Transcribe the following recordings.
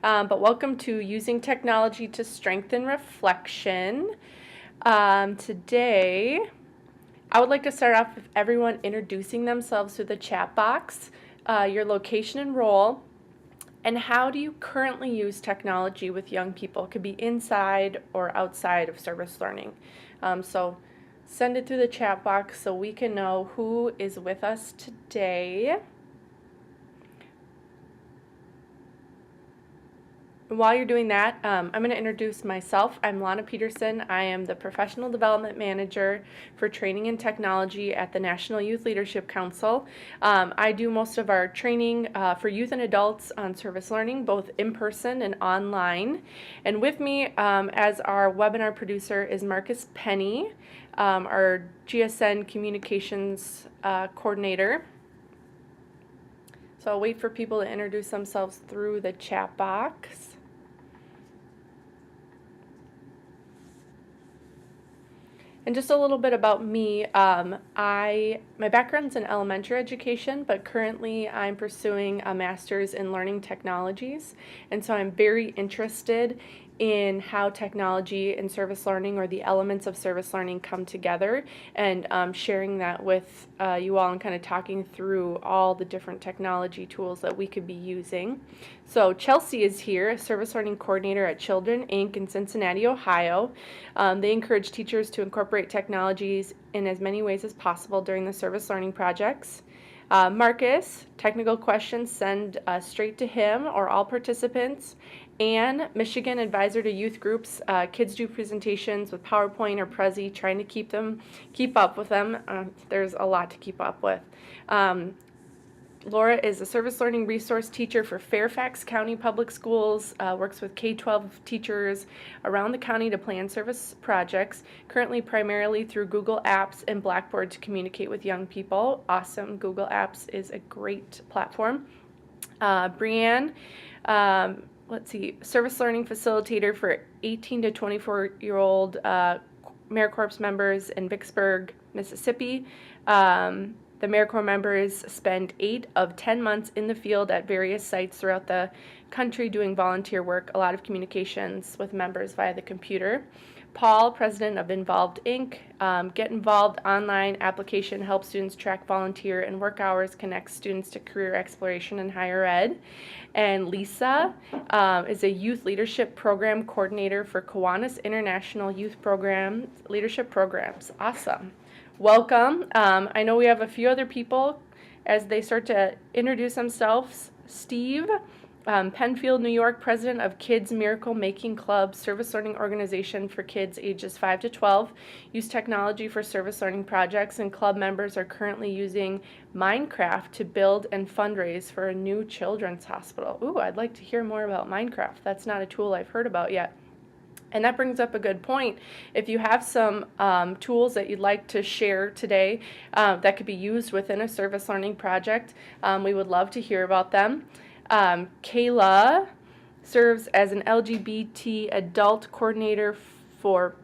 But welcome to Using Technology to Strengthen Reflection. Today, I would like to start off with everyone introducing themselves through the chat box, your location and role, and how do you currently use technology with young people? It could be inside or outside of service learning. So send it through the chat box so we can know who is with us today. While you're doing that, I'm going to introduce myself. I'm Lana Peterson. I am the Professional Development Manager for Training and Technology at the National Youth Leadership Council. I do most of our training for youth and adults on service learning, both in person and online. And with me as our webinar producer is Marcus Penny, our GSN Communications Coordinator. So I'll wait for people to introduce themselves through the chat box. And just a little bit about me, my background's in elementary education, but currently I'm pursuing a master's in learning technologies, and so I'm very interested in how technology and service learning, or the elements of service learning, come together, and sharing that with you all and kind of talking through all the different technology tools that we could be using. So Chelsea is here, a service learning coordinator at Children, Inc. in Cincinnati, Ohio. They encourage teachers to incorporate technologies in as many ways as possible during the service learning projects. Marcus, technical questions send straight to him or all participants. Anne, Michigan advisor to youth groups. Kids do presentations with PowerPoint or Prezi, trying to keep up with them. There's a lot to keep up with. Laura is a service learning resource teacher for Fairfax County Public Schools, works with K-12 teachers around the county to plan service projects, currently primarily through Google Apps and Blackboard to communicate with young people. Awesome. Google Apps is a great platform. Brianne, let's see, service learning facilitator for 18 to 24-year-old AmeriCorps members in Vicksburg, Mississippi. The AmeriCorps members spend 8 of 10 months in the field at various sites throughout the country doing volunteer work, a lot of communications with members via the computer. Paul, president of Involved Inc. Get Involved online application helps students track volunteer and work hours, connects students to career exploration in higher ed. And Lisa is a youth leadership program coordinator for Kiwanis International Youth Program Leadership Programs. Awesome. Welcome. I know we have a few other people as they start to introduce themselves. Steve, Penfield, New York, president of Kids Miracle Making Club, service learning organization for kids ages 5 to 12. Use technology for service learning projects, and club members are currently using Minecraft to build and fundraise for a new children's hospital. Ooh, I'd like to hear more about Minecraft. That's not a tool I've heard about yet. And that brings up a good point. If you have some tools that you'd like to share today that could be used within a service learning project, we would love to hear about them. Kayla serves as an LGBT adult coordinator for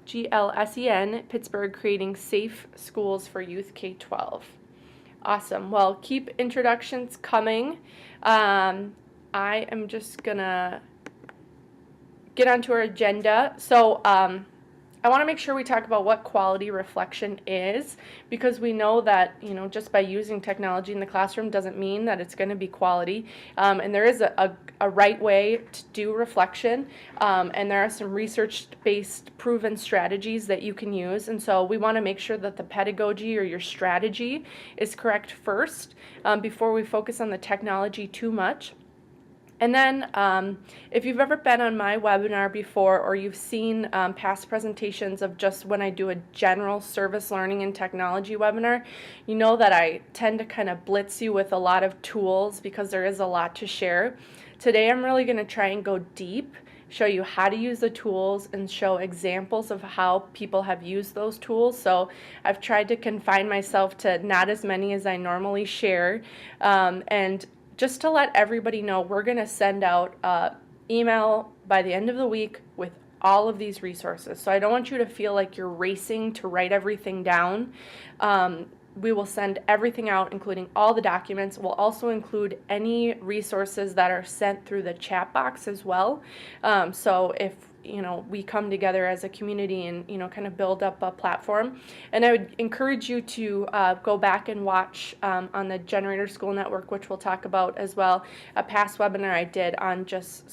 GLSEN Pittsburgh, creating safe schools for youth K-12. Awesome. Well, keep introductions coming. I am just going to get onto our agenda. So I want to make sure we talk about what quality reflection is, because we know that, just by using technology in the classroom doesn't mean that it's going to be quality. And there is a right way to do reflection, and there are some research-based proven strategies that you can use. And so we want to make sure that the pedagogy or your strategy is correct first before we focus on the technology too much. And then if you've ever been on my webinar before, or you've seen past presentations of just when I do a general service learning and technology webinar, you know that I tend to kind of blitz you with a lot of tools because there is a lot to share. Today I'm really going to try and go deep, show you how to use the tools, and show examples of how people have used those tools. So I've tried to confine myself to not as many as I normally share, and just to let everybody know, we're going to send out email by the end of the week with all of these resources. So I don't want you to feel like you're racing to write everything down. we will send everything out, including all the documents. We'll also include any resources that are sent through the chat box as well. So if we come together as a community and kind of build up a platform. And I would encourage you to go back and watch on the Generator School Network, which we'll talk about as well, a past webinar I did on just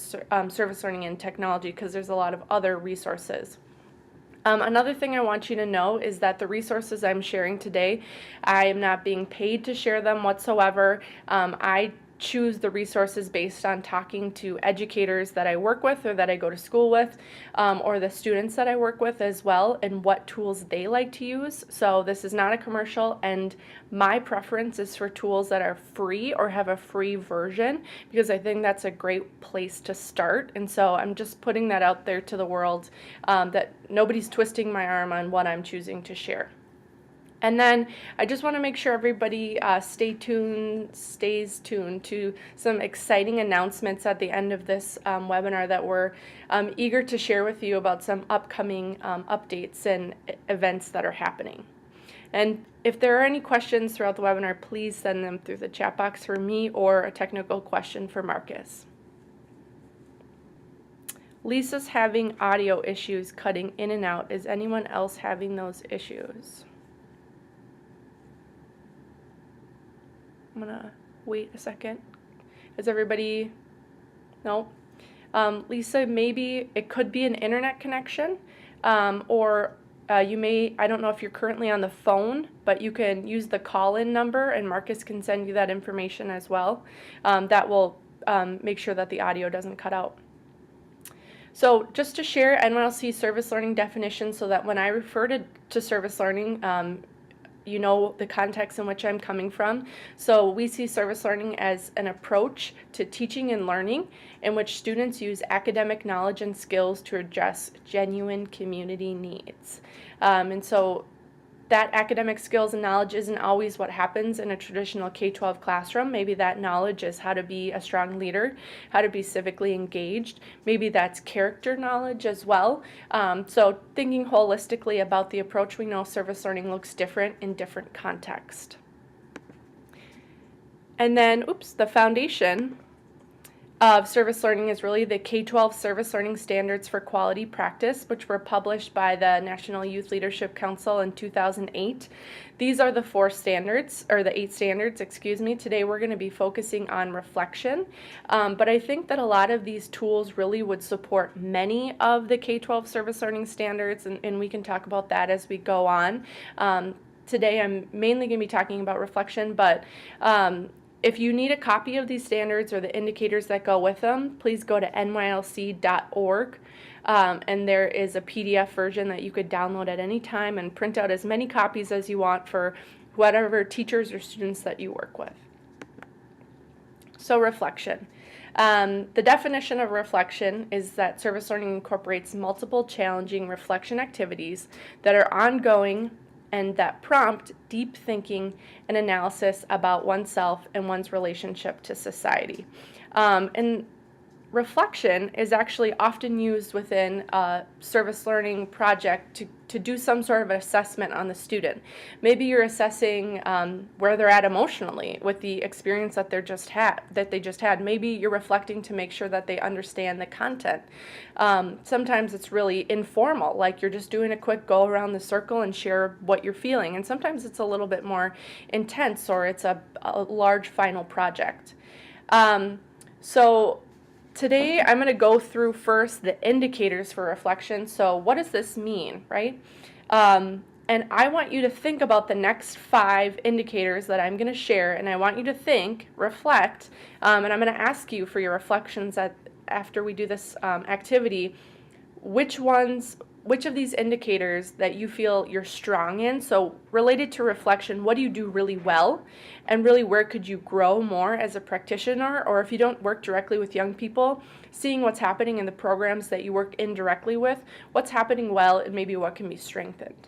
service learning and technology, because there's a lot of other resources. Another thing I want you to know is that the resources I'm sharing today, I am not being paid to share them whatsoever. I choose the resources based on talking to educators that I work with or that I go to school with, or the students that I work with as well, and what tools they like to use. So this is not a commercial, and my preference is for tools that are free or have a free version, because I think that's a great place to start. And so I'm just putting that out there to the world, that nobody's twisting my arm on what I'm choosing to share. And then I just want to make sure everybody stays tuned to some exciting announcements at the end of this webinar that we're eager to share with you about some upcoming updates and events that are happening. And if there are any questions throughout the webinar, please send them through the chat box for me, or a technical question for Marcus. Lisa's having audio issues cutting in and out. Is anyone else having those issues? I'm gonna wait a second. Is everybody? No. Lisa, maybe it could be an internet connection, or you may, I don't know if you're currently on the phone, but you can use the call-in number and Marcus can send you that information as well. That will make sure that the audio doesn't cut out. So just to share NYLC service learning definition, so that when I refer to service learning, you know the context in which I'm coming from. So we see service learning as an approach to teaching and learning in which students use academic knowledge and skills to address genuine community needs. And so that academic skills and knowledge isn't always what happens in a traditional K-12 classroom. Maybe that knowledge is how to be a strong leader, how to be civically engaged. Maybe that's character knowledge as well. So thinking holistically about the approach, we know service learning looks different in different contexts. And then, the foundation of service learning is really the K-12 Service Learning Standards for Quality Practice, which were published by the National Youth Leadership Council in 2008. These are the 4 standards, or the 8 standards, excuse me. Today we're going to be focusing on reflection, but I think that a lot of these tools really would support many of the K-12 Service Learning Standards, and we can talk about that as we go on. Today I'm mainly going to be talking about reflection, but if you need a copy of these standards or the indicators that go with them, please go to nylc.org, and there is a PDF version that you could download at any time and print out as many copies as you want for whatever teachers or students that you work with. So reflection. The definition of reflection is that service learning incorporates multiple challenging reflection activities that are ongoing and that prompt deep thinking and analysis about oneself and one's relationship to society. And reflection is actually often used within a service learning project to do some sort of assessment on the student. Maybe you're assessing where they're at emotionally with the experience that they just had. Maybe you're reflecting to make sure that they understand the content. Sometimes it's really informal, like you're just doing a quick go around the circle and share what you're feeling. And sometimes it's a little bit more intense, or it's a large final project. So today I'm going to go through first the indicators for reflection. So what does this mean, right? And I want you to think about the next 5 indicators that I'm going to share, and I want you to think, reflect, and I'm going to ask you for your reflections after we do this activity, which of these indicators that you feel you're strong in. So related to reflection, what do you do really well? And really, where could you grow more as a practitioner? Or if you don't work directly with young people, seeing what's happening in the programs that you work indirectly with, what's happening well, and maybe what can be strengthened.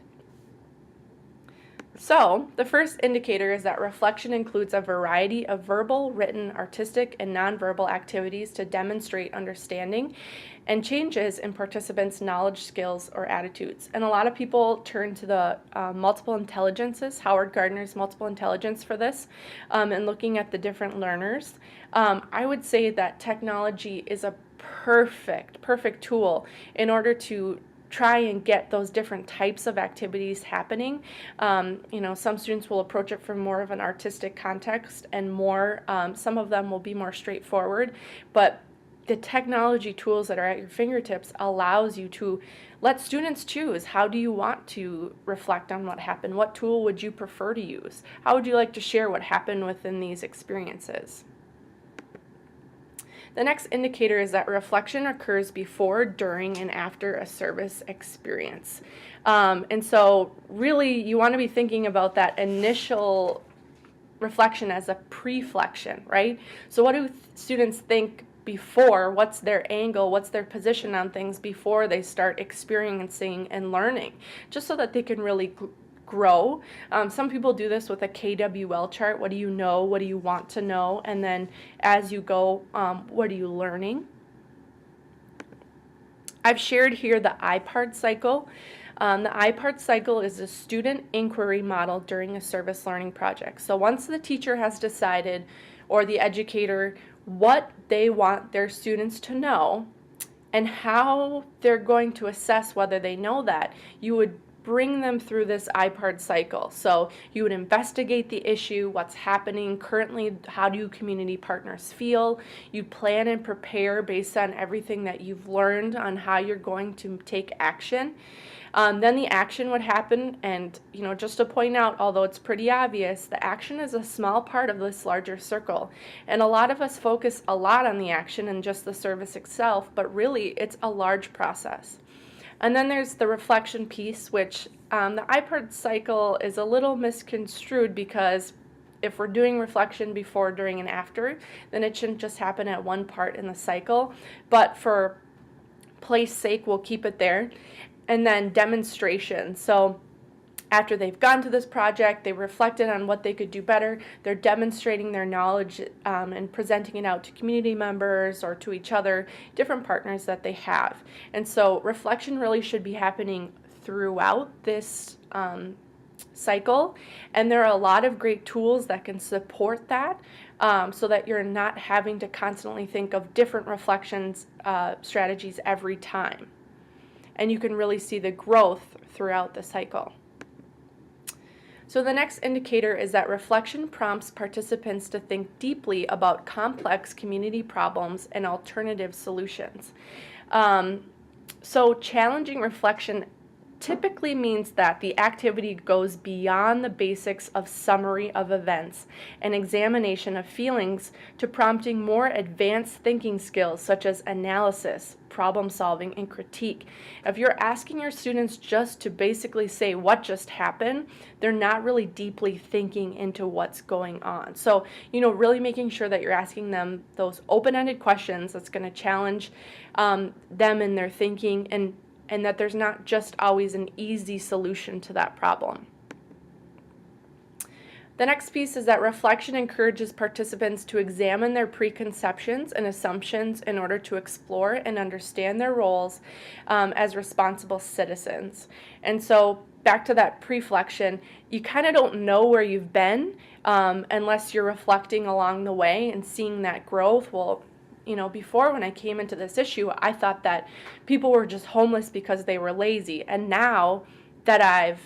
So, the first indicator is that reflection includes a variety of verbal, written, artistic, and nonverbal activities to demonstrate understanding and changes in participants' knowledge, skills, or attitudes. And a lot of people turn to the multiple intelligences, Howard Gardner's multiple intelligence for this, and looking at the different learners. I would say that technology is a perfect tool in order to try and get those different types of activities happening. Some students will approach it from more of an artistic context and more, some of them will be more straightforward, but the technology tools that are at your fingertips allows you to let students choose. How do you want to reflect on what happened? What tool would you prefer to use? How would you like to share what happened within these experiences? The next indicator is that reflection occurs before, during, and after a service experience. And so really you want to be thinking about that initial reflection as a preflection, right? So what do students think before? What's their angle? What's their position on things before they start experiencing and learning? Just so that they can really grow. Some people do this with a KWL chart. What do you know? What do you want to know? And then as you go, what are you learning? I've shared here the IPARD cycle. The IPARD cycle is a student inquiry model during a service learning project. So once the teacher has decided, or the educator, what they want their students to know and how they're going to assess whether they know that, you would bring them through this IPARD cycle. So you would investigate the issue, what's happening currently, how do community partners feel, you plan and prepare based on everything that you've learned on how you're going to take action. Then the action would happen, and just to point out, although it's pretty obvious, the action is a small part of this larger circle. And a lot of us focus a lot on the action and just the service itself, but really it's a large process. And then there's the reflection piece, which the IPARD cycle is a little misconstrued, because if we're doing reflection before, during, and after, then it shouldn't just happen at one part in the cycle. But for play's sake, we'll keep it there. And then demonstration. So after they've gone to this project, they reflected on what they could do better, they're demonstrating their knowledge and presenting it out to community members or to each other, different partners that they have. And so reflection really should be happening throughout this cycle, and there are a lot of great tools that can support that, so that you're not having to constantly think of different reflections strategies every time. And you can really see the growth throughout the cycle. So the next indicator is that reflection prompts participants to think deeply about complex community problems and alternative solutions. So challenging reflection typically means that the activity goes beyond the basics of summary of events and examination of feelings to prompting more advanced thinking skills such as analysis, problem solving, and critique. If you're asking your students just to basically say what just happened, they're not really deeply thinking into what's going on. So, really making sure that you're asking them those open-ended questions that's going to challenge them in their thinking, and that there's not just always an easy solution to that problem. The next piece is that reflection encourages participants to examine their preconceptions and assumptions in order to explore and understand their roles as responsible citizens. And so back to that preflection, you kind of don't know where you've been unless you're reflecting along the way and seeing that growth. Well, before, when I came into this issue, I thought that people were just homeless because they were lazy. And now that I've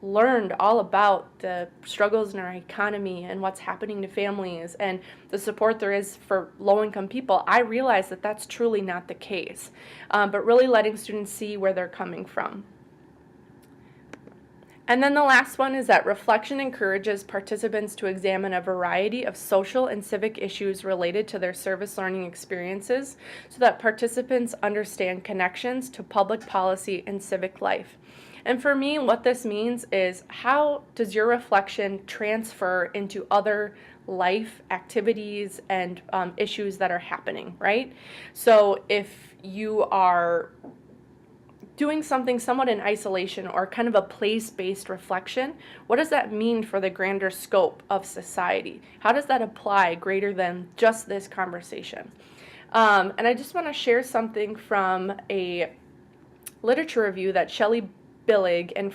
learned all about the struggles in our economy and what's happening to families and the support there is for low-income people, I realize that that's truly not the case. But really letting students see where they're coming from. And then the last one is that reflection encourages participants to examine a variety of social and civic issues related to their service learning experiences so that participants understand connections to public policy and civic life. And for me, what this means is, how does your reflection transfer into other life activities and issues that are happening, right? So if you are doing something somewhat in isolation or kind of a place-based reflection, what does that mean for the grander scope of society? How does that apply greater than just this conversation? And I just want to share something from a literature review that Shelley Billig and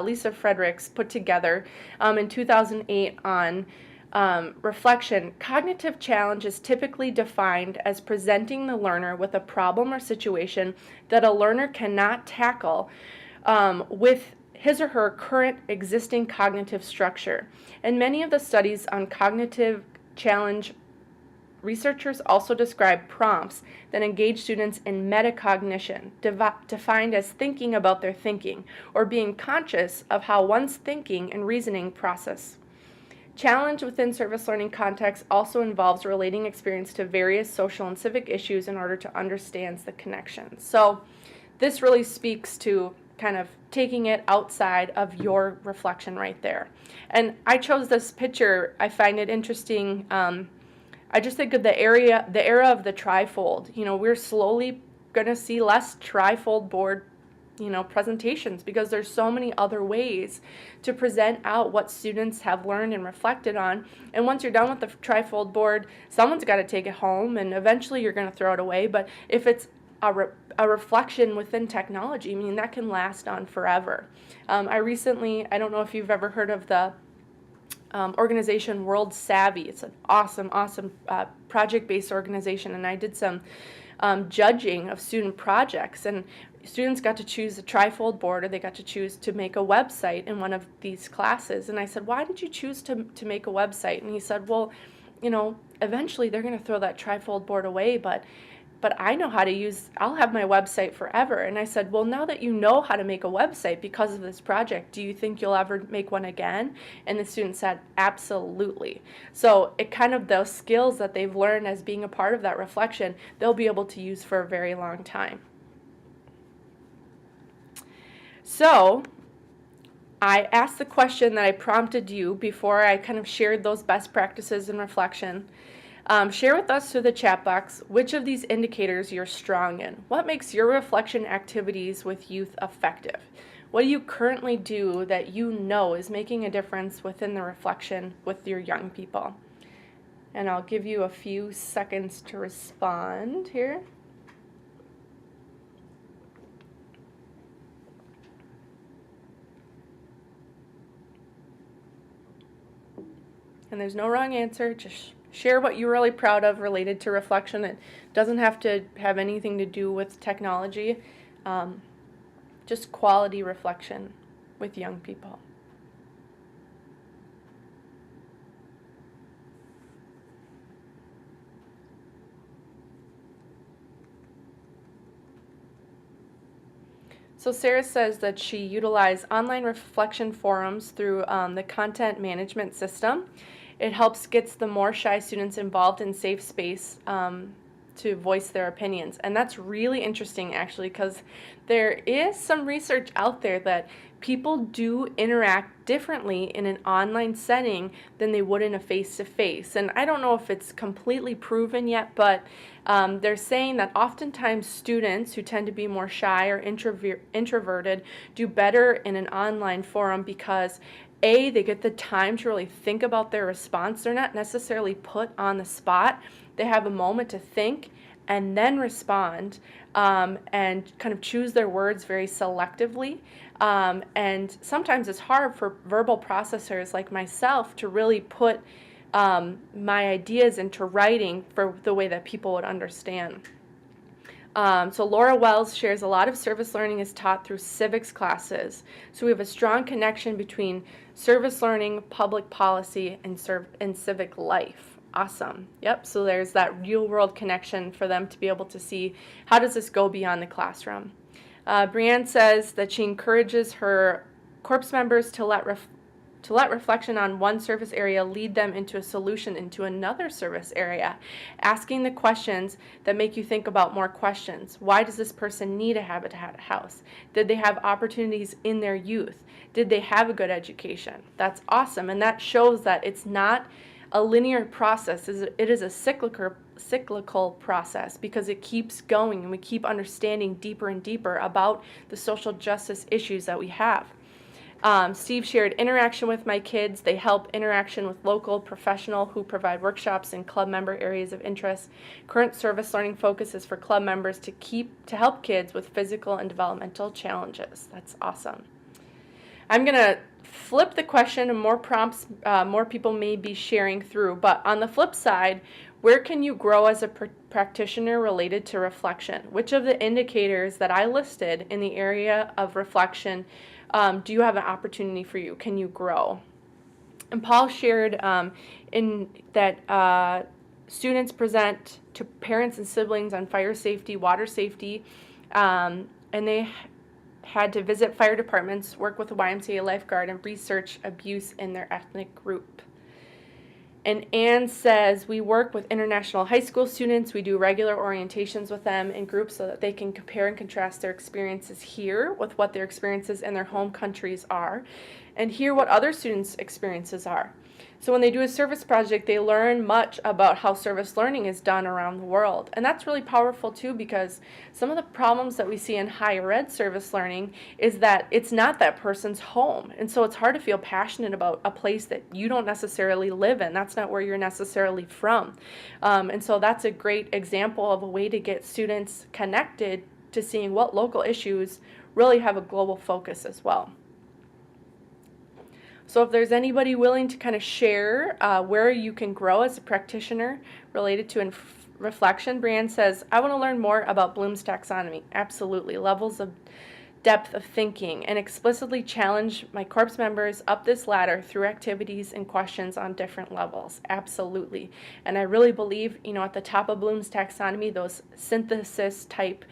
Lisa Fredericks put together in 2008 on reflection. Cognitive challenge is typically defined as presenting the learner with a problem or situation that a learner cannot tackle with his or her current existing cognitive structure. And many of the studies on cognitive challenge, researchers also describe prompts that engage students in metacognition, defined as thinking about their thinking, or being conscious of how one's thinking and reasoning process. Challenge within service learning context also involves relating experience to various social and civic issues in order to understand the connections. So this really speaks to kind of taking it outside of your reflection right there. And I chose this picture. I find it interesting. I just think of the era of the trifold. You know, we're slowly going to see less trifold board, presentations, because there's so many other ways to present out what students have learned and reflected on. And once you're done with the trifold board, someone's got to take it home, and eventually you're going to throw it away. But if it's a reflection within technology, I mean, that can last on forever. I don't know if you've ever heard of the organization World Savvy. It's an awesome project-based organization, and I did some judging of student projects, and students got to choose a trifold board, or they got to choose to make a website in one of these classes. And I said, why did you choose to make a website? And he said, well, eventually they're going to throw that trifold board away, but I know how to I'll have my website forever. And I said, well, now that you know how to make a website because of this project, do you think you'll ever make one again? And the student said, absolutely. So it kind of, those skills that they've learned as being a part of that reflection, they'll be able to use for a very long time. So I asked the question that I prompted you before I kind of shared those best practices in reflection. Share with us through the chat box which of these indicators you're strong in. What makes your reflection activities with youth effective? What do you currently do that you know is making a difference within the reflection with your young people? And I'll give you a few seconds to respond here. And there's no wrong answer. Just share what you're really proud of related to reflection. It doesn't have to have anything to do with technology. Just quality reflection with young people. So Sarah says that she utilized online reflection forums through the content management system. It gets the more shy students involved in safe space to voice their opinions. And that's really interesting, actually, because there is some research out there that people do interact differently in an online setting than they would in a face-to-face. And I don't know if it's completely proven yet, but they're saying that oftentimes students who tend to be more shy or introverted do better in an online forum because they get the time to really think about their response. They're not necessarily put on the spot. They have a moment to think and then respond and kind of choose their words very selectively. And sometimes it's hard for verbal processors like myself to really put my ideas into writing for the way that people would understand. So Laura Wells shares a lot of service learning is taught through civics classes. So we have a strong connection between service learning, public policy, and civic life. Awesome. Yep, so there's that real world connection for them to be able to see how does this go beyond the classroom. Brianne says that she encourages her corps members to let reflection on one service area lead them into a solution into another service area, asking the questions that make you think about more questions. Why does this person need a Habitat house? Did they have opportunities in their youth? Did they have a good education? That's awesome, and that shows that it's not a linear process. It is a cyclical process because it keeps going and we keep understanding deeper and deeper about the social justice issues that we have. Steve shared interaction with my kids. They help interaction with local professional who provide workshops in club member areas of interest. Current service learning focus is for club members to help kids with physical and developmental challenges. That's awesome. I'm going to flip the question, and more prompts, more people may be sharing through. But on the flip side, where can you grow as a practitioner related to reflection? Which of the indicators that I listed in the area of reflection do you have an opportunity for you? Can you grow? And Paul shared in that students present to parents and siblings on fire safety, water safety, and they had to visit fire departments, work with a YMCA lifeguard, and research abuse in their ethnic group. And Anne says, we work with international high school students. We do regular orientations with them in groups so that they can compare and contrast their experiences here with what their experiences in their home countries are, and hear what other students' experiences are. So when they do a service project, they learn much about how service learning is done around the world. And that's really powerful too, because some of the problems that we see in higher ed service learning is that it's not that person's home. And so it's hard to feel passionate about a place that you don't necessarily live in. That's not where you're necessarily from. And so that's a great example of a way to get students connected to seeing what local issues really have a global focus as well. So if there's anybody willing to kind of share where you can grow as a practitioner related to reflection, Brianne says, I want to learn more about Bloom's taxonomy. Absolutely. Levels of depth of thinking, and explicitly challenge my corps members up this ladder through activities and questions on different levels. Absolutely. And I really believe, at the top of Bloom's taxonomy, those synthesis type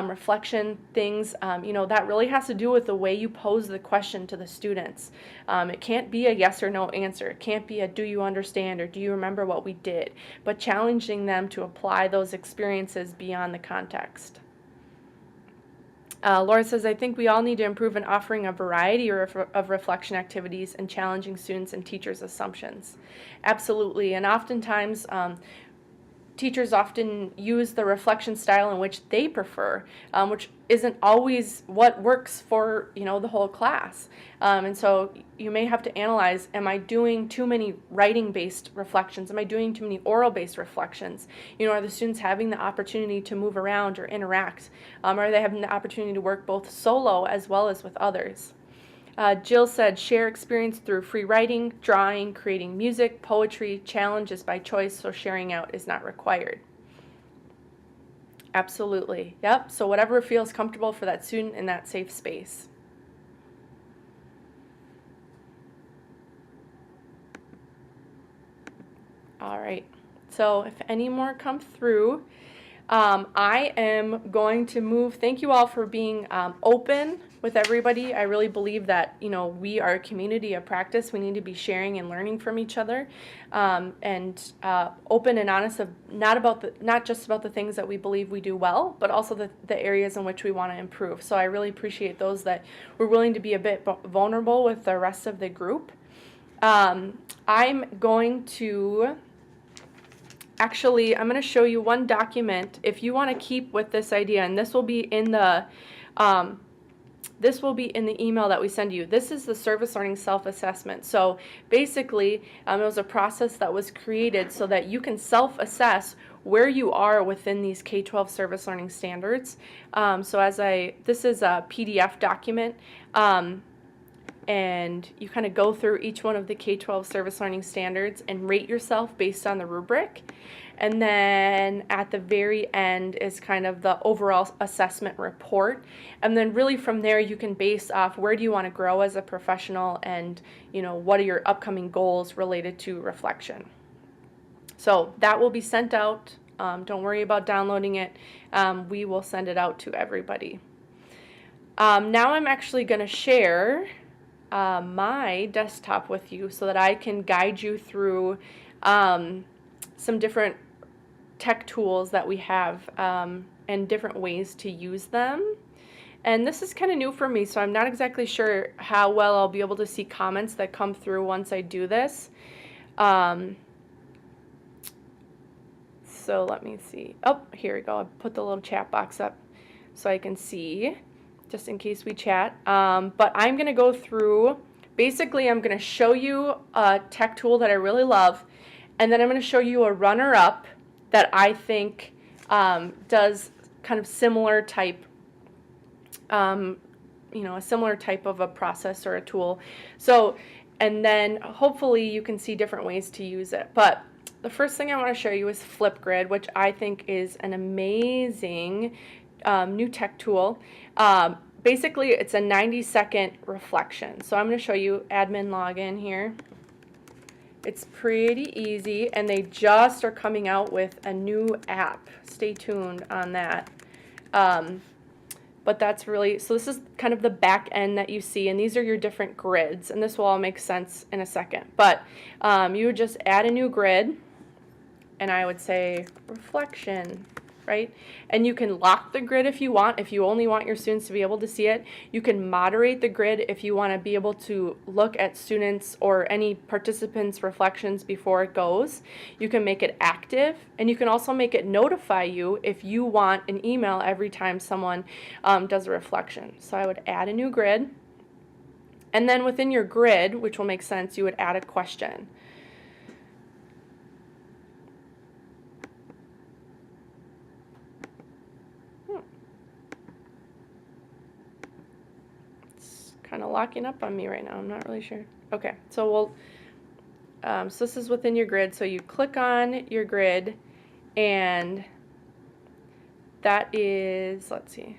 reflection things, that really has to do with the way you pose the question to the students. It can't be a yes or no answer. It can't be a do you understand or do you remember what we did, but challenging them to apply those experiences beyond the context. Laura says, I think we all need to improve in offering a variety of reflection activities and challenging students and teachers' assumptions. Absolutely. And oftentimes, teachers often use the reflection style in which they prefer, which isn't always what works for, the whole class. And so you may have to analyze, am I doing too many writing-based reflections? Am I doing too many oral-based reflections? Are the students having the opportunity to move around or interact? Are they having the opportunity to work both solo as well as with others? Jill said, share experience through free writing, drawing, creating music, poetry. Challenge is by choice, so sharing out is not required. Absolutely. Yep. So whatever feels comfortable for that student in that safe space. All right. So if any more come through, I am going to move. Thank you all for being open with everybody. I really believe that, we are a community of practice. We need to be sharing and learning from each other, and open and honest of not just about the things that we believe we do well, but also the areas in which we want to improve. So I really appreciate those that were willing to be a bit vulnerable with the rest of the group. I'm going to show you one document if you want to keep with this idea, and this will be in the email that we send you. This is the service learning self-assessment. So basically, it was a process that was created so that you can self-assess where you are within these K-12 service learning standards. This is a PDF document, and you kind of go through each one of the K-12 service learning standards and rate yourself based on the rubric. And then at the very end is kind of the overall assessment report. And then really from there you can base off where do you want to grow as a professional, and what are your upcoming goals related to reflection. So that will be sent out. Don't worry about downloading it. We will send it out to everybody. Now I'm actually going to share my desktop with you so that I can guide you through some different tech tools that we have, and different ways to use them. And this is kind of new for me, so I'm not exactly sure how well I'll be able to see comments that come through once I do this. So let me see. Oh, here we go. I put the little chat box up so I can see, just in case we chat. But I'm going to go through, basically I'm going to show you a tech tool that I really love, and then I'm going to show you a runner-up that I think does kind of similar type, a similar type of a process or a tool. So, and then hopefully you can see different ways to use it. But the first thing I want to show you is Flipgrid, which I think is an amazing new tech tool. Basically, it's a 90-second reflection. So I'm going to show you admin login here. It's pretty easy, and they just are coming out with a new app. Stay tuned on that. But that's really, so this is kind of the back end that you see, and these are your different grids, and this will all make sense in a second. But you would just add a new grid, and I would say reflection, right? And you can lock the grid if you want, if you only want your students to be able to see it. You can moderate the grid if you want to be able to look at students or any participants' reflections before it goes. You can make it active, and you can also make it notify you if you want an email every time someone does a reflection. So I would add a new grid, and then within your grid, which will make sense, you would add a question. Kind of locking up on me right now. I'm not really sure. Okay, so we'll, so this is within your grid. So you click on your grid, and that is, let's see.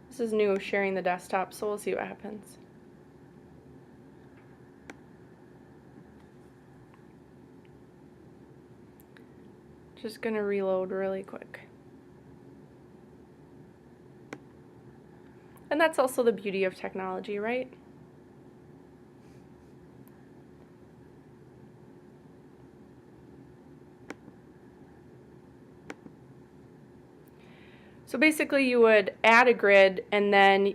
This is new, sharing the desktop, so we'll see what happens. Just gonna reload really quick. And that's also the beauty of technology, right? So basically you would add a grid, and then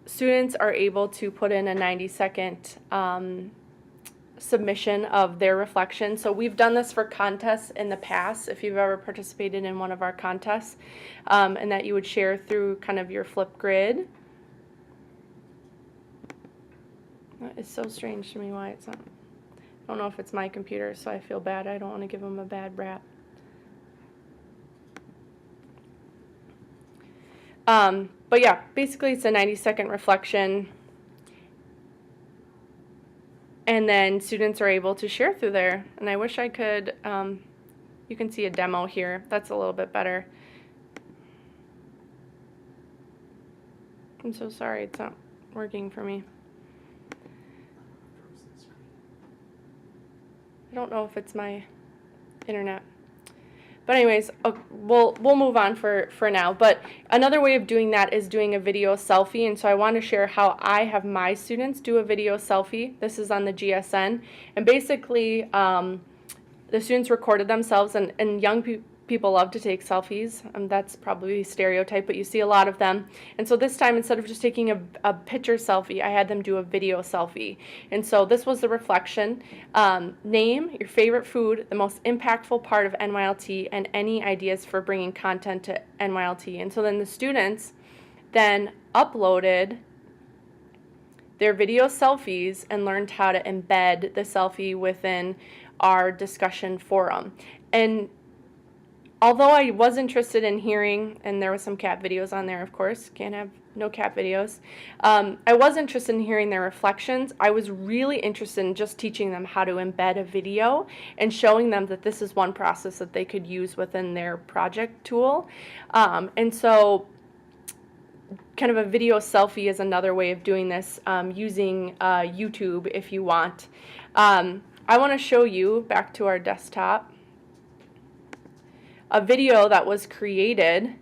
students are able to put in a 90-second submission of their reflection. So we've done this for contests in the past, if you've ever participated in one of our contests, and that you would share through kind of your Flipgrid. That is so strange to me why it's not. I don't know if it's my computer, so I feel bad. I don't want to give them a bad rap. But yeah, basically it's a 90-second reflection, and then students are able to share through there. And I wish I could, you can see a demo here. That's a little bit better. I'm so sorry it's not working for me. I don't know if it's my internet. But anyways, we'll move on for now. But another way of doing that is doing a video selfie. And so I want to share how I have my students do a video selfie. This is on the GSN. And basically, the students recorded themselves, and young people love to take selfies. That's probably a stereotype, but you see a lot of them. And so this time, instead of just taking a picture selfie, I had them do a video selfie. And so this was the reflection. Name your favorite food, the most impactful part of NYLT, and any ideas for bringing content to NYLT. And so then the students then uploaded their video selfies and learned how to embed the selfie within our discussion forum. And although I was interested in hearing, and there was some cat videos on there, of course, can't have no cat videos, I was interested in hearing their reflections. I was really interested in just teaching them how to embed a video and showing them that this is one process that they could use within their project tool. And so kind of a video selfie is another way of doing this, using YouTube if you want. I want to show you, back to our desktop, a video that was created.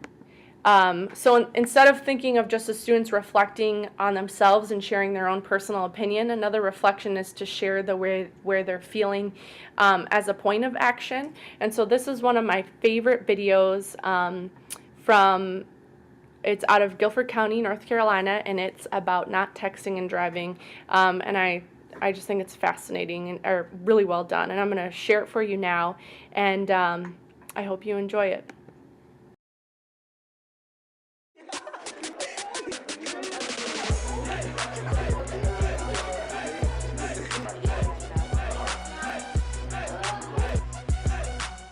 So instead of thinking of just the students reflecting on themselves and sharing their own personal opinion, another reflection is to share the where they're feeling as a point of action. And so this is one of my favorite videos it's out of Guilford County, North Carolina, and it's about not texting and driving. And I just think it's fascinating and or really well done. And I'm going to share it for you now, and I hope you enjoy it.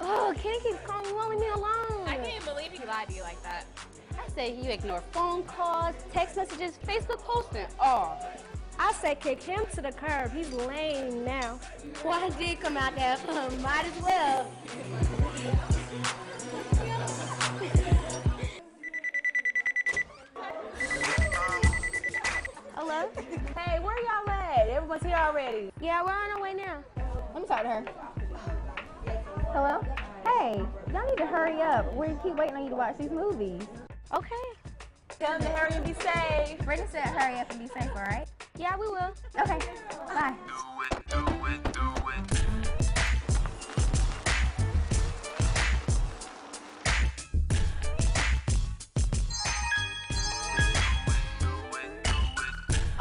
Oh, Kenny keeps calling me, won't leave me alone. I can't believe he lied to you like that. I say you ignore phone calls, text messages, Facebook posting. Oh, I say kick him to the curb. He's lame now. Well, I did come out there. Might as well. Hello? Hey, where y'all at? Everyone's here already. Yeah, we're on our way now. Let me talk to her. Hello? Hey, y'all need to hurry up. We keep waiting on you to watch these movies. Okay. Tell them to hurry and be safe. Brittany said hurry up and be safe, all right? Yeah, we will. Okay, bye.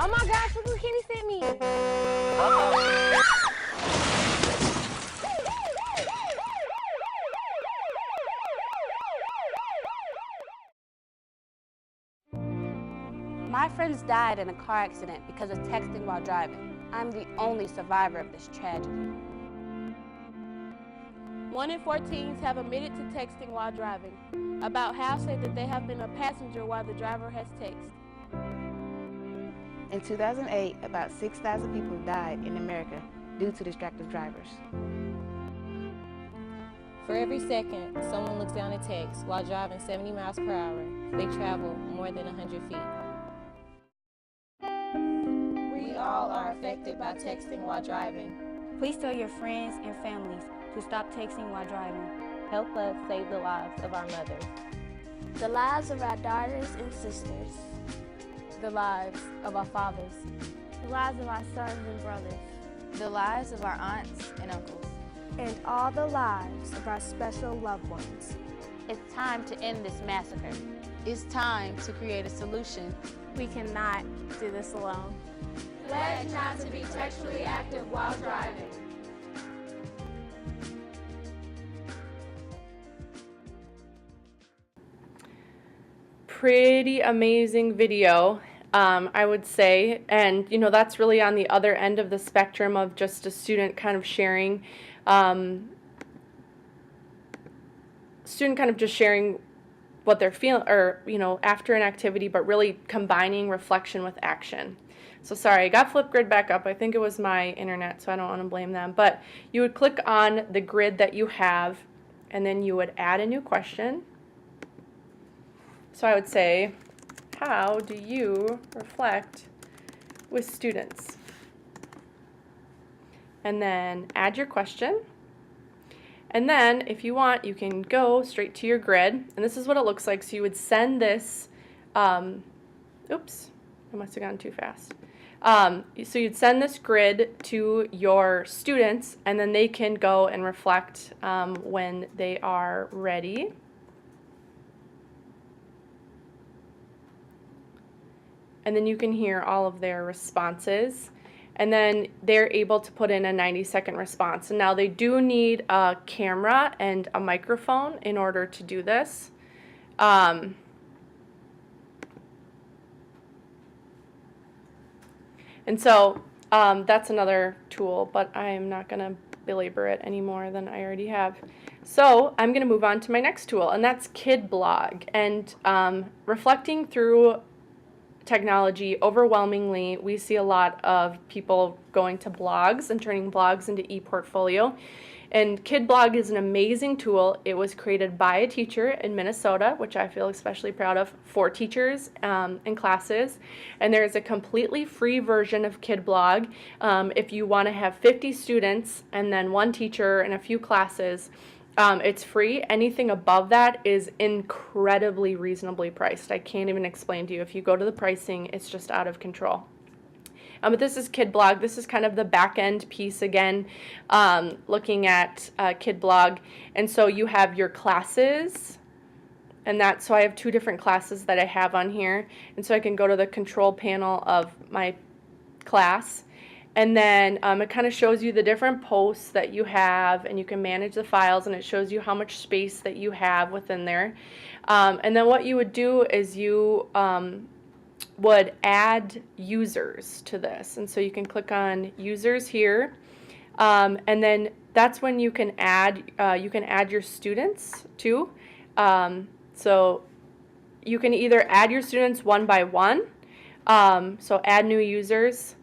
Oh my gosh, look what Kenny sent me. My friends died in a car accident because of texting while driving. I'm the only survivor of this tragedy. 1 in 4 teens have admitted to texting while driving. About half say that they have been a passenger while the driver has texted. In 2008, about 6,000 people died in America due to distracted drivers. For every second someone looks down at text while driving 70 miles per hour, they travel more than 100 feet. We all are affected by texting while driving. Please tell your friends and families to stop texting while driving. Help us save the lives of our mothers, The lives of our daughters and sisters. the lives of our fathers, The lives of our sons and brothers. The lives of our aunts and uncles. And all the lives of our special loved ones. It's time to end this massacre. It's time to create a solution. We cannot do this alone. Pledge not to be textually active while driving. Pretty amazing video, I would say, and you know that's really on the other end of the spectrum of just a student kind of sharing, what they're feeling, or you know, after an activity, but really combining reflection with action. So sorry, I got Flipgrid back up. I think it was my internet, so I don't want to blame them. But you would click on the grid that you have, and then you would add a new question. So I would say, how do you reflect with students? And then add your question. And then, if you want, you can go straight to your grid. And this is what it looks like. So you would send this, oops, I must have gone too fast. So you'd send this grid to your students, and then they can go and reflect when they are ready. And then you can hear all of their responses. And then they're able to put in a 90-second response. And now they do need a camera and a microphone in order to do this. And so that's another tool, but I'm not going to belabor it any more than I already have. So I'm going to move on to my next tool, and that's Kid Blog. And reflecting through technology, overwhelmingly, we see a lot of people going to blogs and turning blogs into e-portfolio. And Kid Blog is an amazing tool. It was created by a teacher in Minnesota, which I feel especially proud of, for teachers and classes. And there is a completely free version of Kid Blog. If you want to have 50 students and then one teacher and a few classes, it's free. Anything above that is incredibly reasonably priced. I can't even explain to you. If you go to the pricing, it's just out of control. But this is Kid Blog. This is kind of the back end piece again, looking at Kid Blog. And so you have your classes, and so I have 2 different classes that I have on here. And so I can go to the control panel of my class, And then it kind of shows you the different posts that you have, and you can manage the files, and it shows you how much space that you have within there. And then what you would do is you would add users to this. And so you can click on users here, and then that's when you can add your students too. So you can either add your students one by one, so add new users,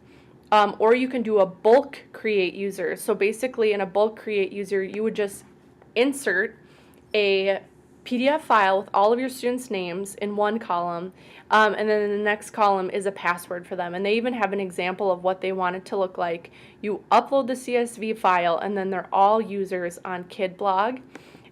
or you can do a bulk create user. So basically in a bulk create user, you would just insert a PDF file with all of your students' names in one column, and then in the next column is a password for them. And they even have an example of what they want it to look like. You upload the CSV file, and then they're all users on KidBlog.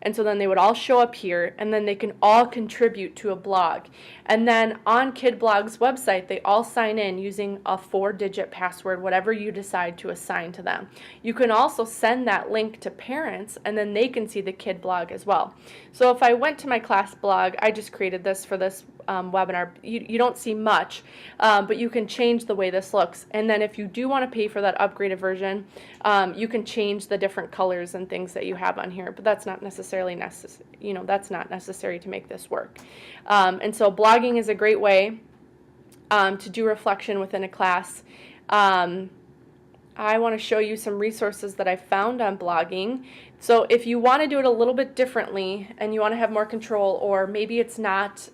And so then they would all show up here, and then they can all contribute to a blog. And then on KidBlog's website, they all sign in using a 4-digit password, whatever you decide to assign to them. You can also send that link to parents, and then they can see the KidBlog as well. So if I went to my class blog, I just created this for this webinar. You don't see much, but you can change the way this looks. And then if you do want to pay for that upgraded version, you can change the different colors and things that you have on here, but that's not necessarily that's not necessary to make this work. And so blogging is a great way to do reflection within a class. I want to show you some resources that I found on blogging. So if you want to do it a little bit differently and you want to have more control, or maybe it's not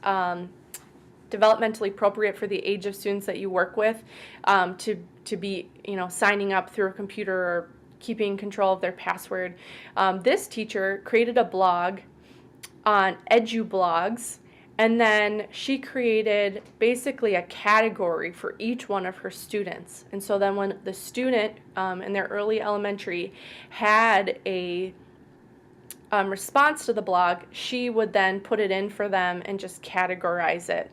developmentally appropriate for the age of students that you work with to be signing up through a computer or keeping control of their password. This teacher created a blog on EduBlogs, and then she created basically a category for each one of her students. And so then when the student in their early elementary had a response to the blog, she would then put it in for them and just categorize it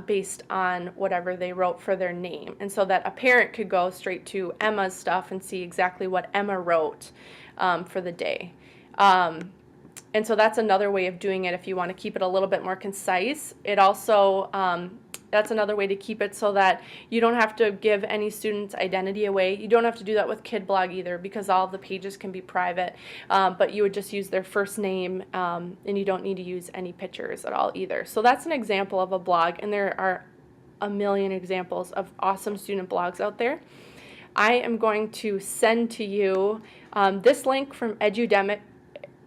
based on whatever they wrote for their name. And so that a parent could go straight to Emma's stuff and see exactly what Emma wrote for the day. And so that's another way of doing it if you want to keep it a little bit more concise. It also, that's another way to keep it so that you don't have to give any student's identity away. You don't have to do that with KidBlog either, because all of the pages can be private, but you would just use their first name, and you don't need to use any pictures at all either. So that's an example of a blog, and there are a million examples of awesome student blogs out there. I am going to send to you this link from Edudemic,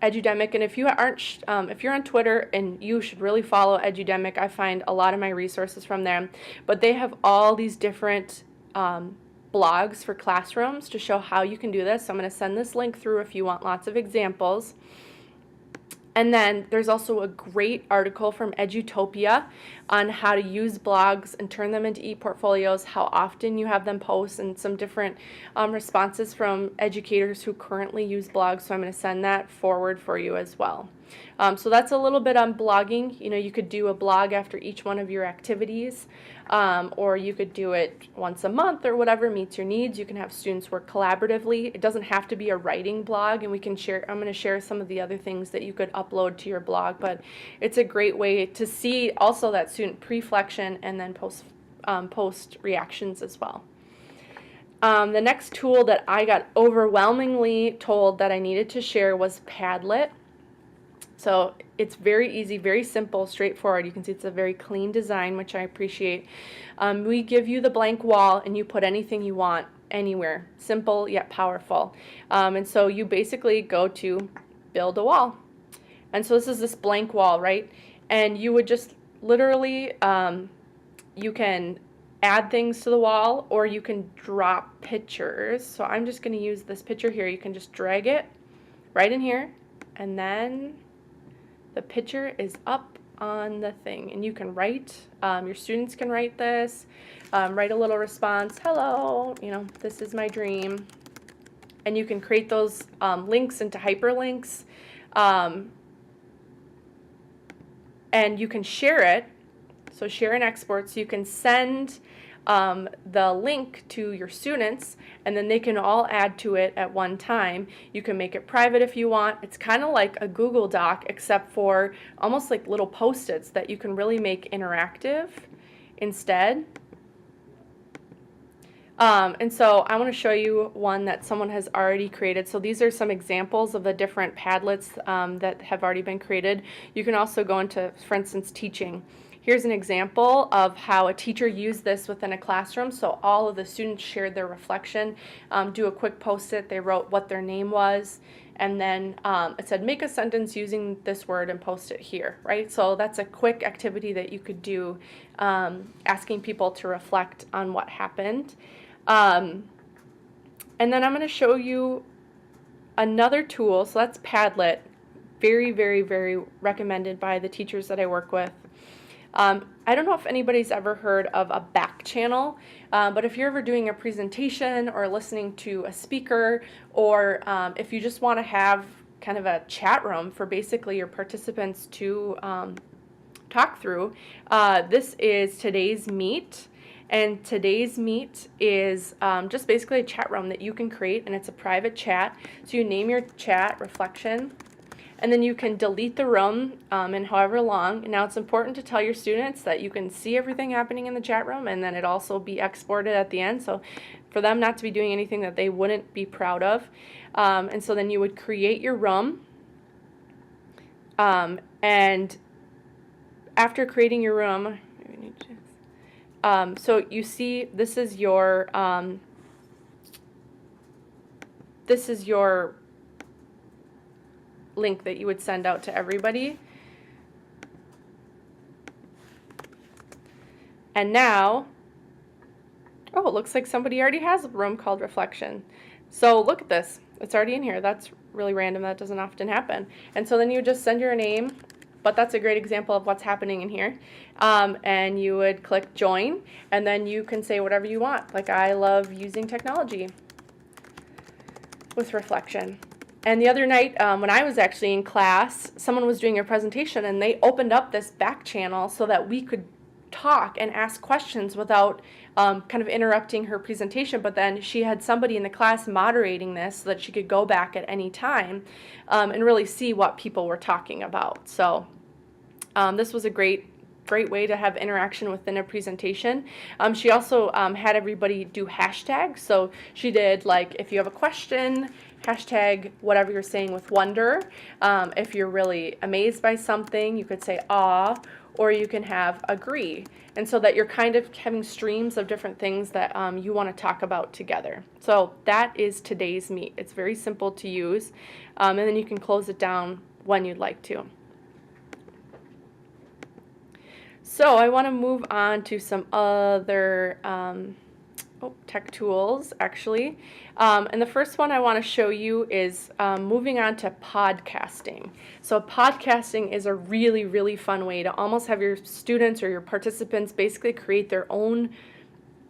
and if you aren't, if you're on Twitter, and you should really follow Edudemic, I find a lot of my resources from them. But they have all these different blogs for classrooms to show how you can do this. So I'm going to send this link through if you want lots of examples. And then there's also a great article from Edutopia on how to use blogs and turn them into e-portfolios, how often you have them post, and some different responses from educators who currently use blogs. So I'm going to send that forward for you as well. So that's a little bit on blogging. You could do a blog after each one of your activities, or you could do it once a month or whatever meets your needs. You can have students work collaboratively. It doesn't have to be a writing blog, and we can share. I'm going to share some of the other things that you could upload to your blog, but it's a great way to see also that student preflection and then post reactions as well. The next tool that I got overwhelmingly told that I needed to share was Padlet. So it's very easy, very simple, straightforward. You can see it's a very clean design, which I appreciate. We give you the blank wall, and you put anything you want anywhere. Simple yet powerful. And so you basically go to build a wall. And so this is this blank wall, right? And you would just literally, you can add things to the wall, or you can drop pictures. So I'm just going to use this picture here. You can just drag it right in here, and then the picture is up on the thing, and you can write, your students can write this, write a little response, hello, this is my dream, and you can create those links into hyperlinks, and you can share it, so share and export, so you can send the link to your students, and then they can all add to it at one time. You can make it private if you want. It's kind of like a Google Doc, except for almost like little Post-its that you can really make interactive instead. And so I want to show you one that someone has already created. So these are some examples of the different Padlets that have already been created. You can also go into, for instance, teaching. Here's an example of how a teacher used this within a classroom. So all of the students shared their reflection, do a quick post-it. They wrote what their name was, and then it said make a sentence using this word and post it here, right? So that's a quick activity that you could do, asking people to reflect on what happened. And then I'm going to show you another tool. So that's Padlet. Very, very, very recommended by the teachers that I work with. I don't know if anybody's ever heard of a back channel, but if you're ever doing a presentation or listening to a speaker, or if you just want to have kind of a chat room for basically your participants to talk through, this is Today's Meet. And Today's Meet is just basically a chat room that you can create, and it's a private chat. So you name your chat Reflection, and then you can delete the room in however long. Now it's important to tell your students that you can see everything happening in the chat room, and then it also be exported at the end, so for them not to be doing anything that they wouldn't be proud of. And so then you would create your room, and after creating your room, so you see this is your link that you would send out to everybody. And now, oh, it looks like somebody already has a room called Reflection. So look at this. It's already in here. That's really random. That doesn't often happen. And so then you just send your name, but that's a great example of what's happening in here. And you would click join, and then you can say whatever you want. Like, I love using technology with Reflection. And the other night when I was actually in class, someone was doing a presentation, and they opened up this back channel so that we could talk and ask questions without kind of interrupting her presentation. But then she had somebody in the class moderating this so that she could go back at any time and really see what people were talking about. So this was a great way to have interaction within a presentation. She also had everybody do hashtags. So she did, like, if you have a question, hashtag whatever you're saying with wonder. If you're really amazed by something, you could say awe, or you can have agree. And so that you're kind of having streams of different things that you want to talk about together. So that is Today's Meet. It's very simple to use, and then you can close it down when you'd like to. So I want to move on to some other tech tools, actually. And the first one I want to show you is moving on to podcasting. So podcasting is a really, really fun way to almost have your students or your participants basically create their own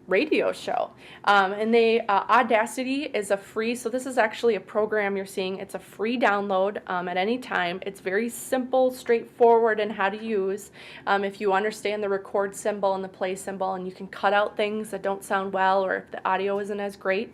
radio show. And Audacity is a free, so this is actually a program you're seeing. It's a free download at any time. It's very simple, straightforward in how to use. If you understand the record symbol and the play symbol, and you can cut out things that don't sound well, or if the audio isn't as great.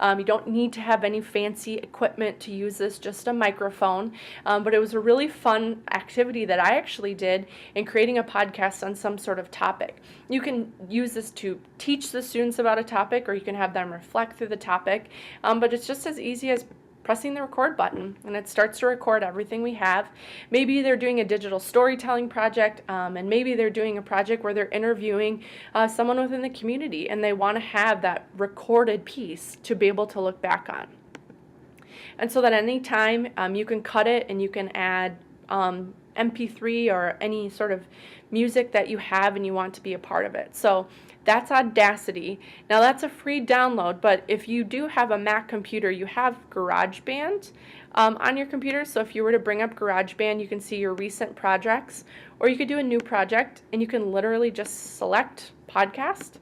You don't need to have any fancy equipment to use this, just a microphone. But it was a really fun activity that I actually did in creating a podcast on some sort of topic. You can use this to teach the students about a topic, or you can have them reflect through the topic, but it's just as easy as pressing the record button, and it starts to record everything we have. Maybe they're doing a digital storytelling project, and maybe they're doing a project where they're interviewing someone within the community, and they want to have that recorded piece to be able to look back on. And so that any time you can cut it, and you can add MP3 or any sort of music that you have and you want to be a part of it. So that's Audacity. Now that's a free download, but if you do have a Mac computer, you have GarageBand on your computer. So if you were to bring up GarageBand, you can see your recent projects, or you could do a new project, and you can literally just select podcast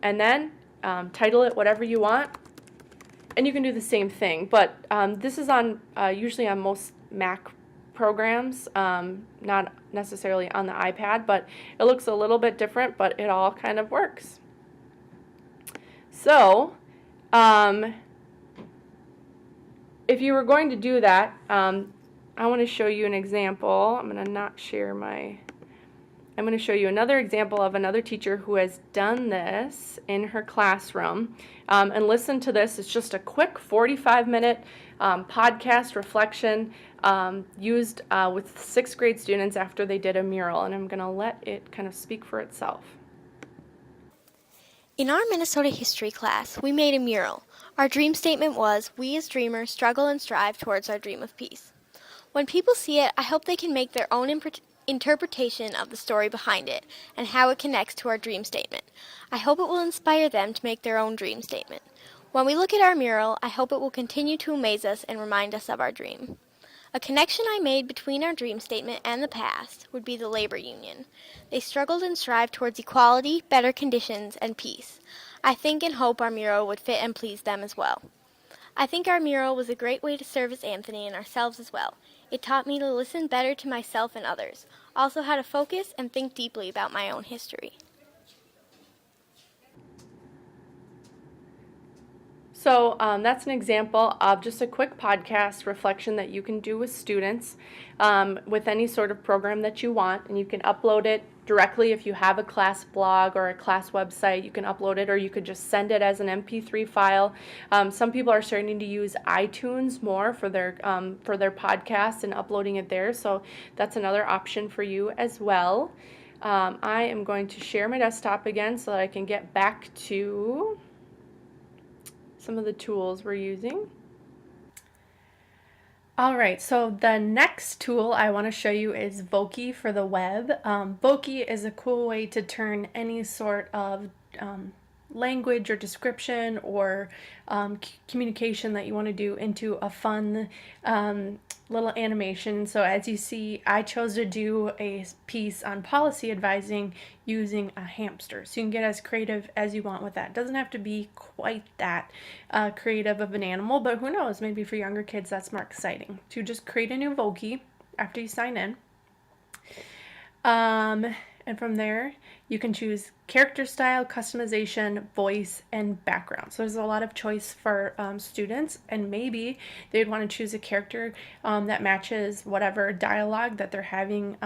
and then title it whatever you want, and you can do the same thing. But this is on usually on most Mac programs, not necessarily on the iPad, but it looks a little bit different, but it all kind of works. So if you were going to do that, I want to show you an example. I'm going to not share my I'm going to show you another example of another teacher who has done this in her classroom. And listen to this. It's just a quick 45-minute podcast reflection used with 6th grade students after they did a mural. And I'm going to let it kind of speak for itself. In our Minnesota history class, we made a mural. Our dream statement was, "We as dreamers struggle and strive towards our dream of peace." When people see it, I hope they can make their own interpretation of the story behind it and how it connects to our dream statement. I hope it will inspire them to make their own dream statement. When we look at our mural, I hope it will continue to amaze us and remind us of our dream. A connection I made between our dream statement and the past would be the labor union. They struggled and strived towards equality, better conditions, and peace. I think and hope our mural would fit and please them as well. I think our mural was a great way to service Anthony and ourselves as well. It taught me to listen better to myself and others, also how to focus and think deeply about my own history. So that's an example of just a quick podcast reflection that you can do with students with any sort of program that you want, and you can upload it directly if you have a class blog or a class website. You can upload it, or you could just send it as an MP3 file. Some people are starting to use iTunes more for their podcasts and uploading it there, so that's another option for you as well. I am going to share my desktop again so that I can get back to some of the tools we're using. All right, so the next tool I want to show you is Voki for the web. Voki is a cool way to turn any sort of language or description or communication that you want to do into a fun little animation. So as you see, I chose to do a piece on policy advising using a hamster. So you can get as creative as you want with that. It doesn't have to be quite that creative of an animal, but who knows, maybe for younger kids that's more exciting. So you just create a new Voki after you sign in. And from there, you can choose character style, customization, voice, and background. So there's a lot of choice for students, and maybe they'd want to choose a character that matches whatever dialogue that they're having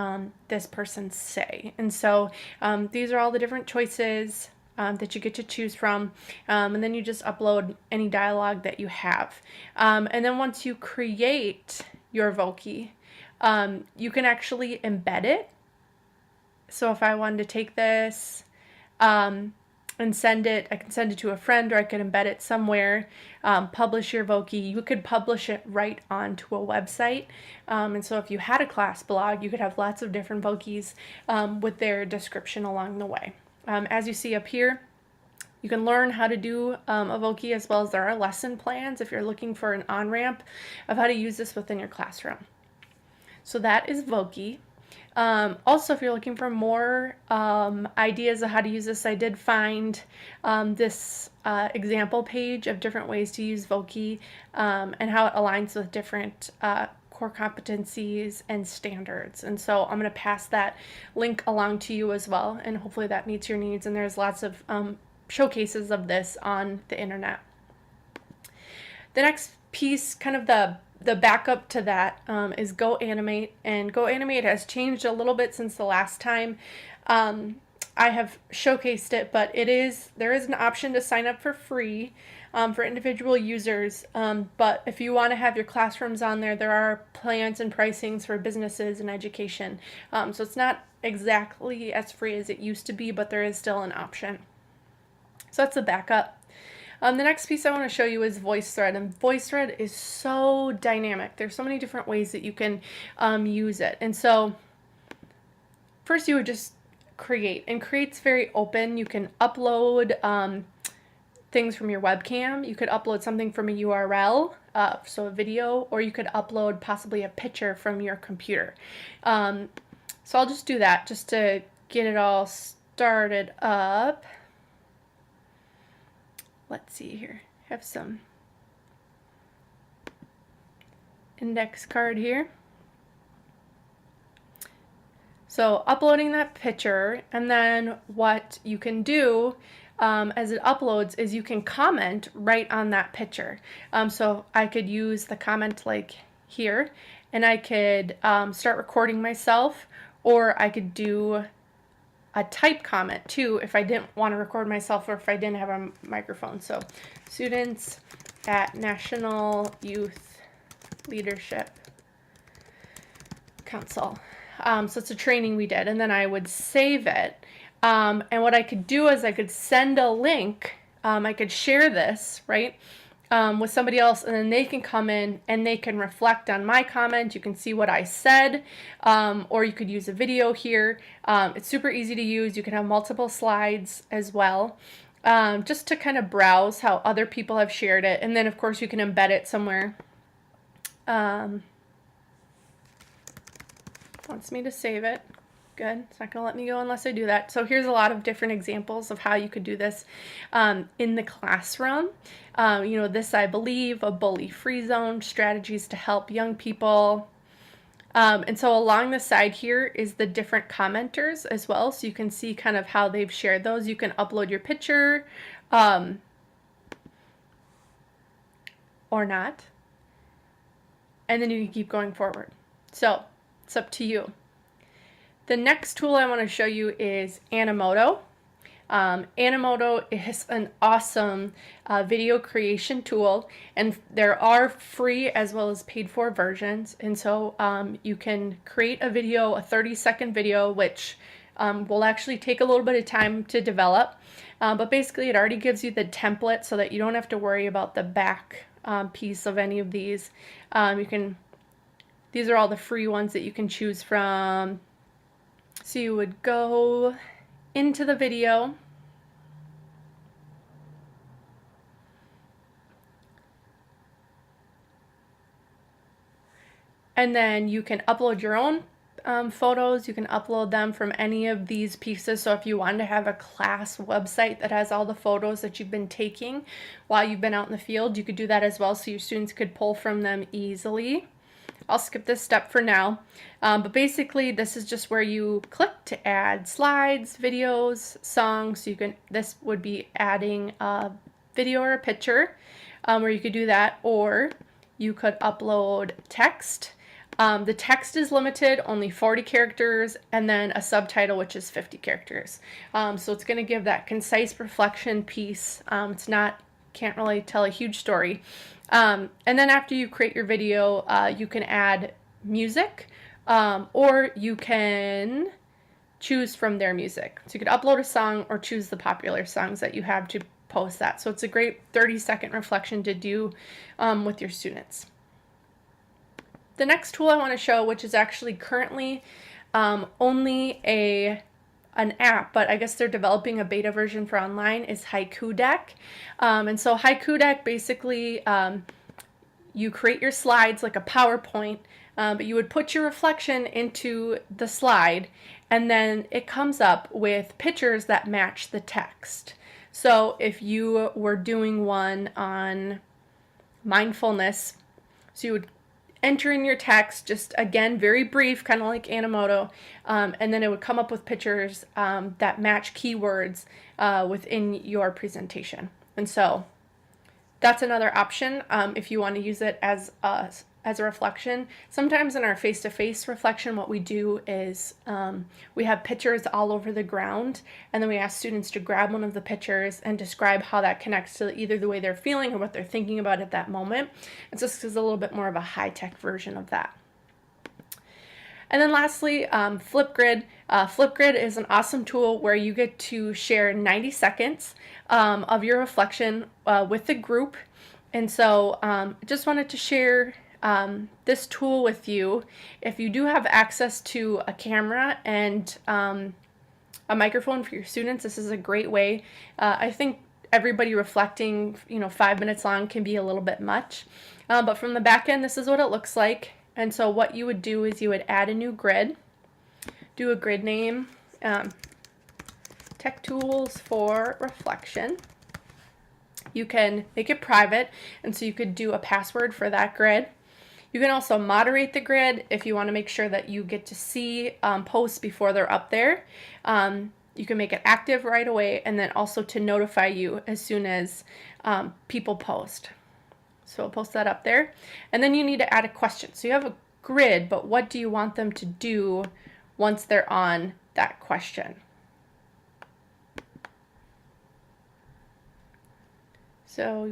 this person say. And so these are all the different choices that you get to choose from, and then you just upload any dialogue that you have. And then once you create your Voki, you can actually embed it. So if I wanted to take this and send it, I can send it to a friend, or I could embed it somewhere, publish your Voki. You could publish it right onto a website. And so if you had a class blog, you could have lots of different Vokis with their description along the way. As you see up here, you can learn how to do a Voki, as well as there are lesson plans if you're looking for an on-ramp of how to use this within your classroom. So that is Voki. Also, if you're looking for more ideas of how to use this, I did find this example page of different ways to use Voki and how it aligns with different core competencies and standards. And so I'm going to pass that link along to you as well, and hopefully that meets your needs. And there's lots of showcases of this on the internet. The next piece, kind of the backup to that, is Go Animate, and Go Animate has changed a little bit since the last time I have showcased it, but there is an option to sign up for free for individual users, but if you want to have your classrooms on there, there are plans and pricings for businesses and education, so it's not exactly as free as it used to be, but there is still an option. So that's the backup. The next piece I want to show you is VoiceThread, and VoiceThread is so dynamic. There's so many different ways that you can use it. And so first you would just create, and Create's very open. You can upload things from your webcam. You could upload something from a URL, so a video, or you could upload possibly a picture from your computer. So I'll just do that just to get it all started up. Let's see here. I have some index card here. So uploading that picture, and then what you can do as it uploads is you can comment right on that picture. So I could use the comment like here, and I could start recording myself, or I could do a type comment too if I didn't want to record myself or if I didn't have a microphone. So students at National Youth Leadership Council. So it's a training we did, and then I would save it. And what I could do is I could send a link. I could share this, right, with somebody else, and then they can come in and they can reflect on my comment. You can see what I said, or you could use a video here. It's super easy to use. You can have multiple slides as well, just to kind of browse how other people have shared it. And then, of course, you can embed it somewhere. Wants me to save it. Good. It's not going to let me go unless I do that. So here's a lot of different examples of how you could do this in the classroom. You know, this, I believe, a bully-free zone, strategies to help young people. And so along the side here is the different commenters as well. So you can see kind of how they've shared those. You can upload your picture or not. And then you can keep going forward. So it's up to you. The next tool I want to show you is Animoto. Animoto is an awesome video creation tool, and there are free as well as paid for versions. And so you can create a video, a 30-second video, which will actually take a little bit of time to develop. But basically it already gives you the template so that you don't have to worry about the back piece of any of these. These are all the free ones that you can choose from. So you would go into the video. And then you can upload your own photos. You can upload them from any of these pieces. So if you wanted to have a class website that has all the photos that you've been taking while you've been out in the field, you could do that as well, so your students could pull from them easily. I'll skip this step for now, but basically this is just where you click to add slides, videos, songs. So this would be adding a video or a picture, where you could do that, or you could upload text. The text is limited, only 40 characters, and then a subtitle, which is 50 characters. So it's going to give that concise reflection piece. Can't really tell a huge story. And then after you create your video, you can add music, or you can choose from their music. So you could upload a song or choose the popular songs that you have to post that. So it's a great 30-second reflection to do with your students. The next tool I want to show, which is actually currently only an app, but I guess they're developing a beta version for online, is Haiku Deck. And so Haiku Deck, basically, you create your slides like a PowerPoint, but you would put your reflection into the slide, and then it comes up with pictures that match the text. So if you were doing one on mindfulness, so you would enter in your text, just again very brief, kind of like Animoto, and then it would come up with pictures that match keywords within your presentation. And so that's another option if you want to use it as a reflection. Sometimes in our face-to-face reflection, what we do is we have pictures all over the ground, and then we ask students to grab one of the pictures and describe how that connects to either the way they're feeling or what they're thinking about at that moment. And so this is a little bit more of a high-tech version of that. And then lastly, Flipgrid. Flipgrid is an awesome tool where you get to share 90 seconds of your reflection with the group. And so just wanted to share this tool with you. If you do have access to a camera and a microphone for your students, this is a great way. I think everybody reflecting, 5 minutes long can be a little bit much. But from the back end, this is what it looks like. And so what you would do is you would add a new grid, do a grid name, Tech Tools for Reflection. You can make it private, and so you could do a password for that grid. You can also moderate the grid if you want to make sure that you get to see posts before they're up there. You can make it active right away, and then also to notify you as soon as people post. So I'll post that up there. And then you need to add a question. So you have a grid, but what do you want them to do once they're on that question? So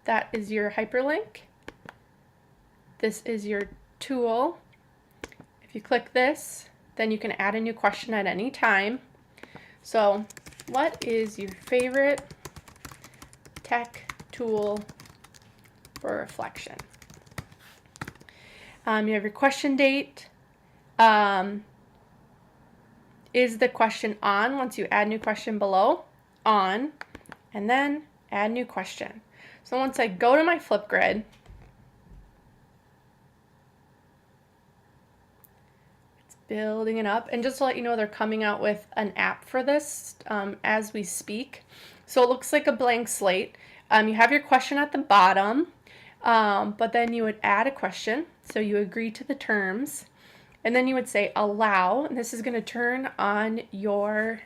that is your hyperlink. This is your tool. If you click this, then you can add a new question at any time. So, what is your favorite tech tool for reflection? You have your question date. Is the question on once you add new question below? On, and then add new question. So once I go to my Flipgrid, it's building it up. And just to let you know, they're coming out with an app for this as we speak. So it looks like a blank slate. You have your question at the bottom, but then you would add a question. So you agree to the terms, and then you would say allow, and this is going to turn on your,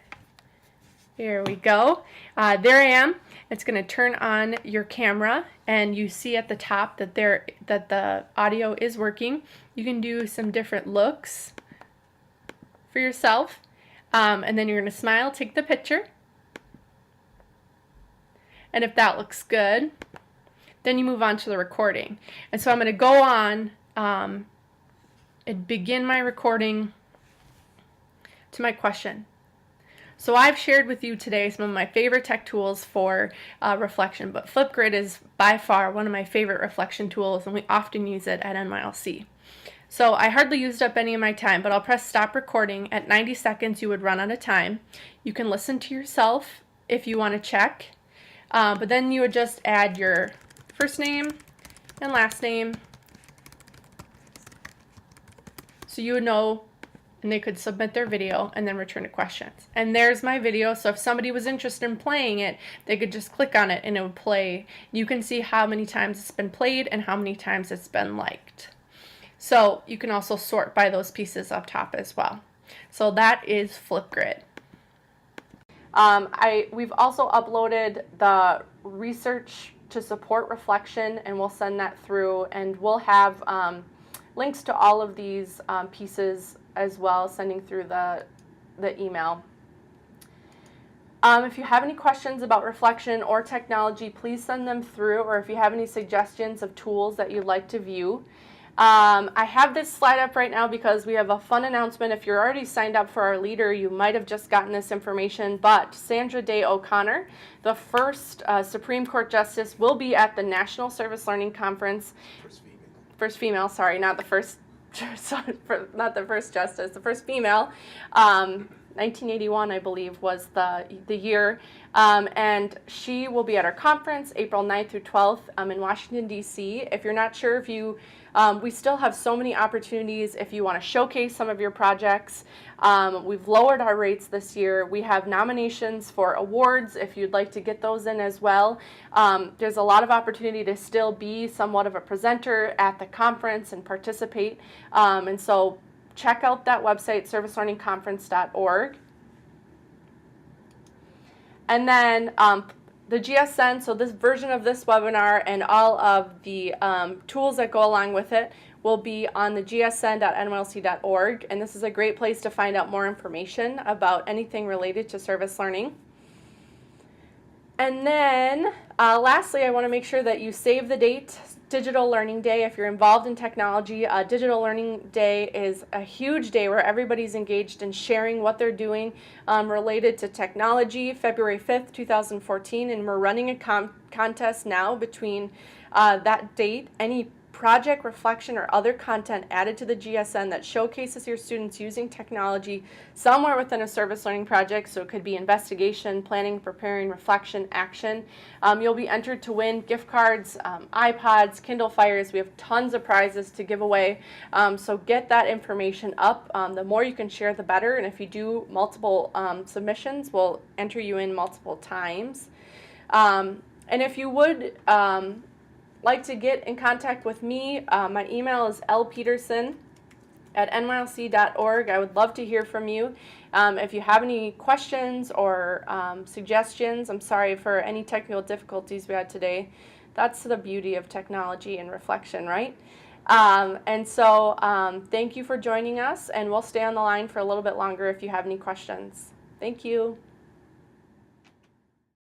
here we go. There I am. It's going to turn on your camera, and you see at the top that the audio is working. You can do some different looks for yourself, and then you're going to smile, take the picture, and if that looks good, then you move on to the recording. And so I'm going to go on and begin my recording to my question. So I've shared with you today some of my favorite tech tools for reflection, but Flipgrid is by far one of my favorite reflection tools, and we often use it at NYLC. So I hardly used up any of my time, but I'll press stop recording. At 90 seconds, you would run out of time. You can listen to yourself if you want to check, but then you would just add your first name and last name, so you would know, and they could submit their video and then return to questions. And there's my video, so if somebody was interested in playing it, they could just click on it and it would play. You can see how many times it's been played and how many times it's been liked. So you can also sort by those pieces up top as well. So that is Flipgrid. We've also uploaded the research to support reflection, and we'll send that through, and we'll have links to all of these pieces as well, sending through the email. If you have any questions about reflection or technology, please send them through, or if you have any suggestions of tools that you'd like to view. I have this slide up right now because we have a fun announcement. If you're already signed up for our leader, you might have just gotten this information, but Sandra Day O'Connor, the first Supreme Court Justice, will be at the National Service Learning Conference. First female, sorry, not the first, not the first justice, the first female. 1981, I believe, was the year, and she will be at our conference April 9th through 12th in Washington, D.C. If you're not sure if you, we still have so many opportunities if you want to showcase some of your projects. We've lowered our rates this year. We have nominations for awards if you'd like to get those in as well. There's a lot of opportunity to still be somewhat of a presenter at the conference and participate, and so check out that website, servicelearningconference.org. And then the GSN, so this version of this webinar and all of the tools that go along with it will be on the gsn.nylc.org, and this is a great place to find out more information about anything related to service learning. And then lastly, I want to make sure that you save the date, Digital Learning Day. If you're involved in technology, Digital Learning Day is a huge day where everybody's engaged in sharing what they're doing related to technology, February 5th, 2014, and we're running a contest now between that date. Any project, reflection, or other content added to the GSN that showcases your students using technology somewhere within a service learning project, so it could be investigation, planning, preparing, reflection, action. You'll be entered to win gift cards, iPods, Kindle Fires. We have tons of prizes to give away, so get that information up. The more you can share, the better, and if you do multiple submissions, we'll enter you in multiple times. And if you would like to get in contact with me, my email is lpeterson@nylc.org. I would love to hear from you. If you have any questions or suggestions, I'm sorry for any technical difficulties we had today. That's the beauty of technology and reflection, right? And so thank you for joining us, and we'll stay on the line for a little bit longer if you have any questions. Thank you.